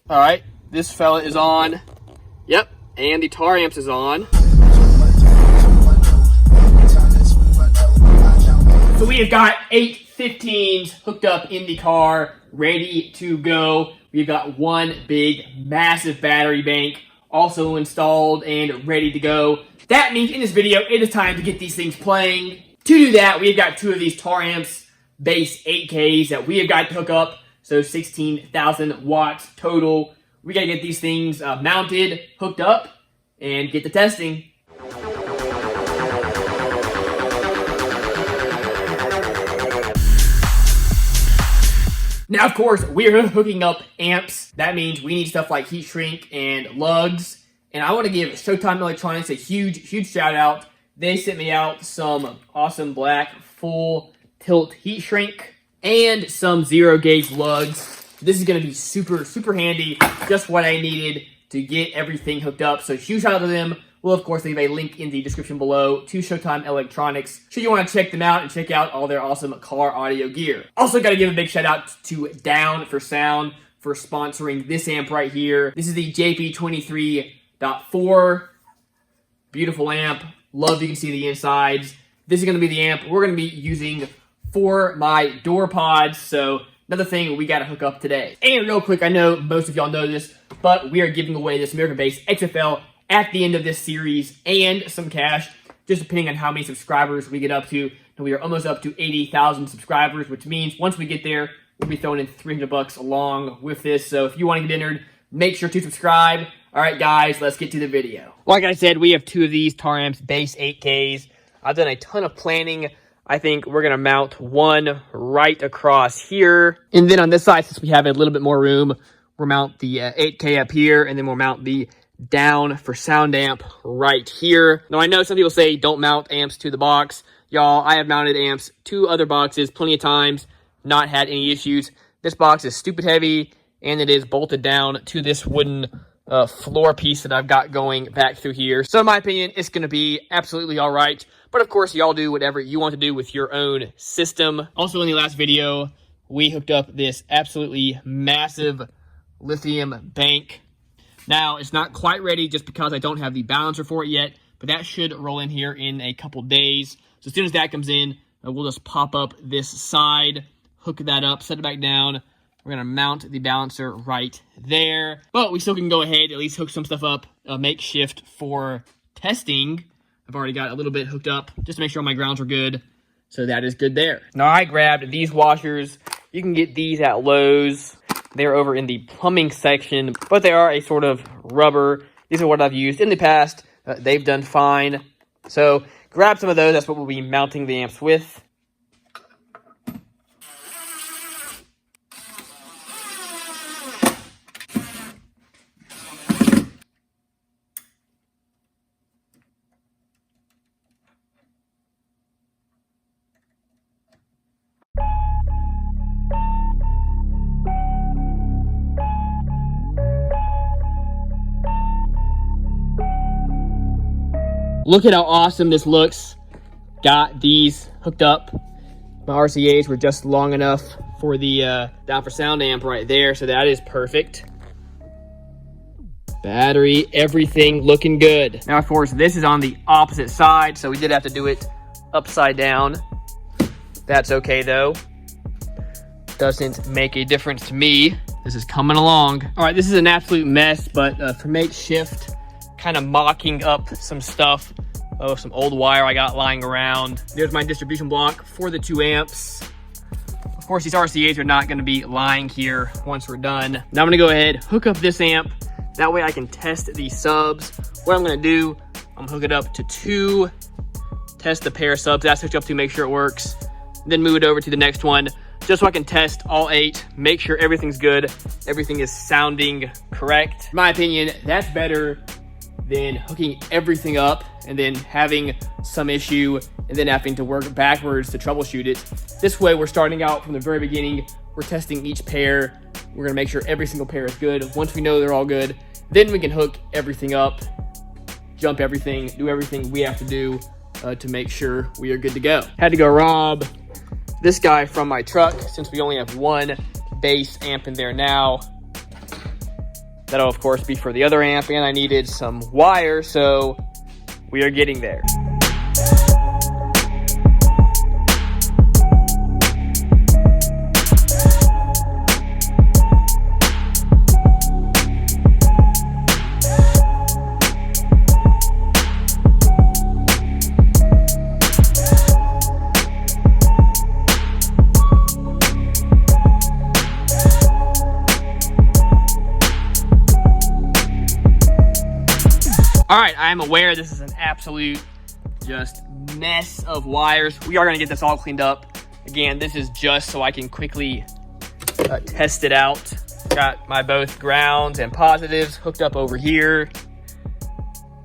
All right, this fella is on. Yep, and the tar amps is on. So we have got 8 15s hooked up in the car, ready to go. We've got one big, massive battery bank also installed and ready to go. That means in this video, it is time to get these things playing. To do that, we've got 2 of these tar amps, base 8Ks that we have got to hook up. So 16,000 watts total. We got to get these things mounted, hooked up, and get to testing. Now, of course, we're hooking up amps. That means we need stuff like heat shrink and lugs. And I want to give Showtime Electronics a huge shout out. They sent me out some awesome black full tilt heat shrink and some 0 gauge lugs. This is going to be super handy. Just what I needed to get everything hooked up. So huge shout out to them. We'll, of course, leave a link in the description below to Showtime Electronics should you want to check them out and check out all their awesome car audio gear. Also, got to give a big shout out to Down for Sound for sponsoring this amp right here. This is the JP23.4. Beautiful amp. Love you can see the insides. This is going to be the amp we're going to be using for my door pods. So another thing we got to hook up today. And real quick, I know most of y'all know this, but we are giving away this American-based XFL at the end of this series and some cash, just depending on how many subscribers we get up to. And we are almost up to 80,000 subscribers, which means once we get there, we'll be throwing in $300 along with this. So if you want to get entered, make sure to subscribe. All right, guys, let's get to the video. Like I said, we have 2 of these tar amps, base 8Ks. I've done a ton of planning. I think we're going to mount one right across here. And then on this side, since we have a little bit more room, we'll mount the 8K up here, and then we'll mount the Down for Sound amp right here. Now, I know some people say don't mount amps to the box. Y'all, I have mounted amps to other boxes plenty of times, not had any issues. This box is stupid heavy, and it is bolted down to this wooden floor piece that I've got going back through here. So in my opinion, it's going to be absolutely all right. But of course, y'all do whatever you want to do with your own system. Also, in the last video, we hooked up this absolutely massive lithium bank. Now, it's not quite ready just because I don't have the balancer for it yet, but that should roll in here in a couple days. So as soon as that comes in, we'll just pop up this side, hook that up, set it back down. We're going to mount the balancer right there. But we still can go ahead, at least hook some stuff up, makeshift for testing. I've already got a little bit hooked up just to make sure all my grounds are good. So that is good there. Now, I grabbed these washers. You can get these at Lowe's. They're over in the plumbing section, but they are a sort of rubber. These are what I've used in the past. They've done fine. So grab some of those. That's what we'll be mounting the amps with. Look at how awesome this looks. Got these hooked up. My RCAs were just long enough for the Down for Sound amp right there, so that is perfect. Battery, everything looking good. Now, of course, this is on the opposite side, so we did have to do it upside down. That's okay, though. Doesn't make a difference to me. This is coming along. All right, this is an absolute mess, but for makeshift, kind of mocking up some stuff. Oh, some old wire I got lying around. There's my distribution block for the 2 amps. Of course, these RCAs are not going to be lying here once we're done. Now I'm going to go ahead, hook up this amp. That way I can test the subs. What I'm going to do, I'm going to hook it up to 2, test the pair of subs that's hooked up to, make sure it works. Then move it over to the next one, just so I can test all 8, make sure everything's good, everything is sounding correct. In my opinion, that's better than hooking everything up and then having some issue and then having to work backwards to troubleshoot it. This way, we're starting out from the very beginning. We're testing each pair. We're gonna make sure every single pair is good. Once we know they're all good, then we can hook everything up, jump everything, do everything we have to do to make sure we are good to go. Had to go rob this guy from my truck since we only have one bass amp in there now. That'll of course be for the other amp, and I needed some wire, so we are getting there. All right, I'm aware this is an absolute just mess of wires. We are gonna get this all cleaned up. Again, this is just so I can quickly test it out. Got my both grounds and positives hooked up over here.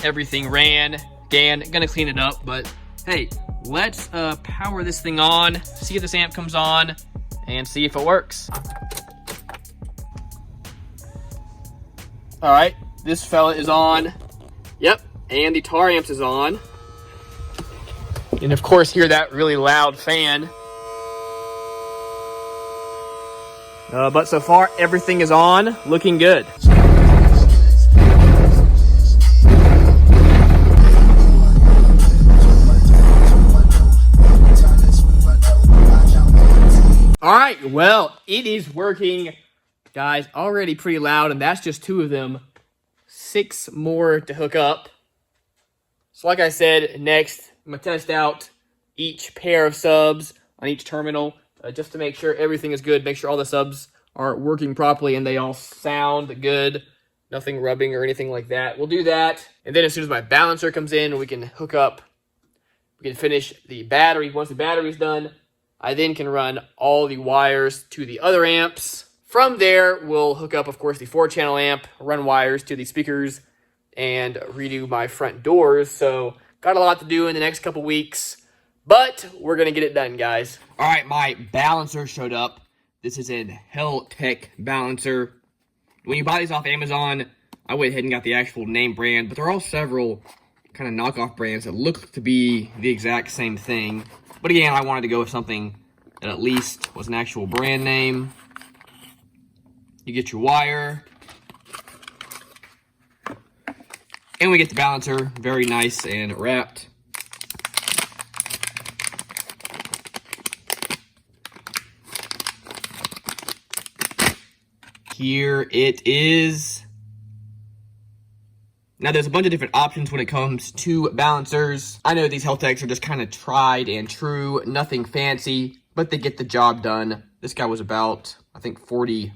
Everything ran. Again, gonna clean it up, but hey, let's power this thing on, see if this amp comes on, and see if it works. All right, this fella is on. Yep, and the tar amps is on. And of course, hear that really loud fan. But so far, everything is on, looking good. All right, well, it is working. Guys, already pretty loud, and that's just 2 of them. 6 more to hook up. So like I said, next I'm gonna test out each pair of subs on each terminal just to make sure everything is good, make sure all the subs are working properly and they all sound good, nothing rubbing or anything like that. We'll do that, and then as soon as my balancer comes in, we can hook up, we can finish the battery. Once the battery's done, I then can run all the wires to the other amps. From there, we'll hook up, of course, the 4-channel amp, run wires to the speakers, and redo my front doors. So, got a lot to do in the next couple weeks, but we're going to get it done, guys. All right, my balancer showed up. This is an Hell-Tech balancer. When you buy these off Amazon, I went ahead and got the actual name brand, but there are all several kind of knockoff brands that look to be the exact same thing. But again, I wanted to go with something that at least was an actual brand name. You get your wire, and we get the balancer, very nice and wrapped. Here it is. Now there's a bunch of different options when it comes to balancers. I know these Hell-Techs are just kind of tried and true, nothing fancy, but they get the job done. This guy was about, I think, $40.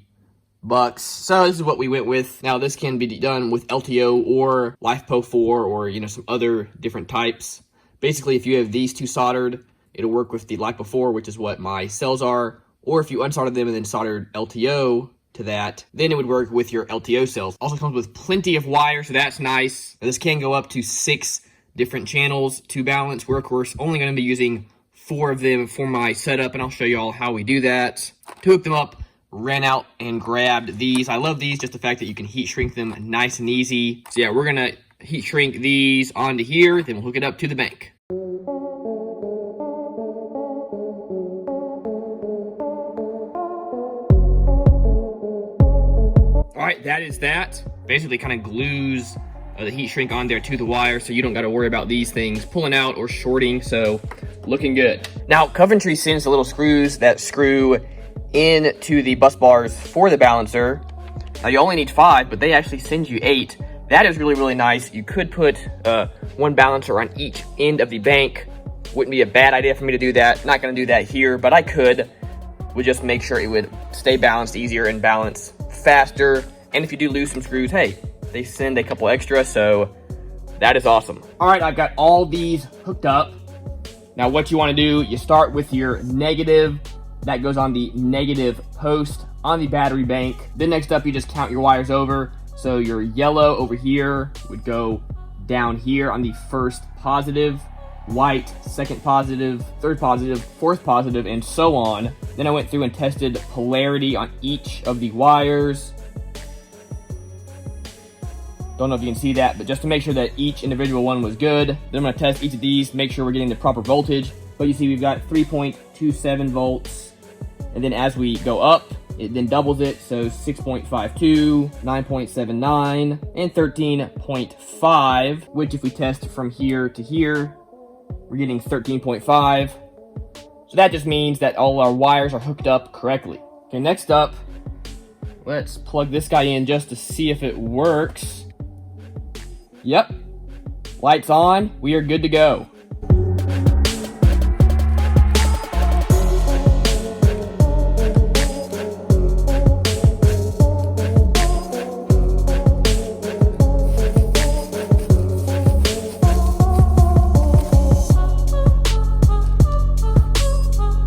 So this is what we went with. Now this can be done with LTO or LiFePO 4 or, you know, some other different types. Basically, if you have these 2 soldered, it'll work with the LiFePO 4, which is what my cells are. Or if you unsoldered them and then soldered LTO to that, then it would work with your LTO cells. Also comes with plenty of wire, so that's nice. Now, this can go up to 6 different channels to balance. We're, of course, only going to be using 4 of them for my setup, and I'll show you all how we do that. To hook them up, ran out and grabbed these. I love these, just the fact that you can heat shrink them nice and easy. So yeah, we're gonna heat shrink these onto here, then we'll hook it up to the bank. All right, that is that. Basically kind of glues the heat shrink on there to the wire, so you don't got to worry about these things pulling out or shorting, so looking good. Now, Coventry sends the little screws that screw into the bus bars for the balancer. Now you only need 5, but they actually send you 8. That is really, really nice. You could put 1 balancer on each end of the bank. Wouldn't be a bad idea for me to do that. Not gonna do that here, but I could. Would just make sure it would stay balanced easier and balance faster. And if you do lose some screws, hey, they send a couple extra, so that is awesome. All right, I've got all these hooked up. Now what you wanna do, you start with your negative. That goes on the negative post on the battery bank. Then next up, you just count your wires over. So your yellow over here would go down here on the first positive, white, second positive, third positive, fourth positive, and so on. Then I went through and tested polarity on each of the wires. Don't know if you can see that, but just to make sure that each individual one was good. Then I'm gonna test each of these, make sure we're getting the proper voltage. But you see we've got 3.27 volts. And then as we go up, It then doubles it, so 6.52, 9.79, and 13.5, which if we test from here to here, we're getting 13.5. So that just means that all our wires are hooked up correctly. Okay, next up, let's plug this guy in just to see if it works. Yep, lights on, we are good to go.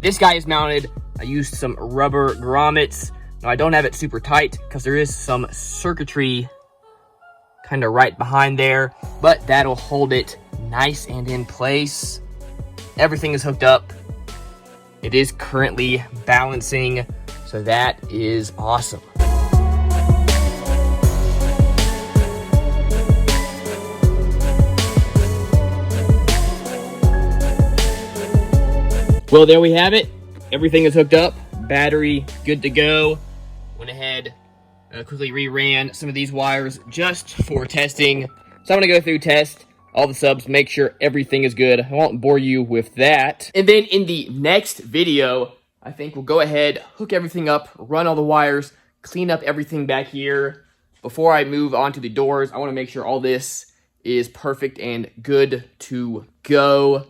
This guy is mounted. I used some rubber grommets. Now I don't have it super tight because there is some circuitry kind of right behind there, but that'll hold it nice and in place. Everything is hooked up. It is currently balancing, so that is awesome. Well, there we have it. Everything is hooked up. Battery good to go. Went ahead, quickly reran some of these wires just for testing. So I'm gonna go through, test all the subs, make sure everything is good. I won't bore you with that. And then in the next video, I think we'll go ahead, hook everything up, run all the wires, clean up everything back here. Before I move on to the doors, I wanna make sure all this is perfect and good to go.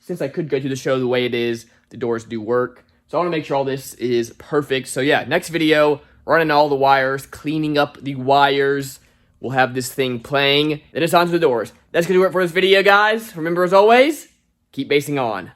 Since I could go through the show the way it is, the doors do work. So I want to make sure all this is perfect. So yeah, next video, running all the wires, cleaning up the wires. We'll have this thing playing. Then it's on to the doors. That's going to do it for this video, guys. Remember, as always, keep basing on.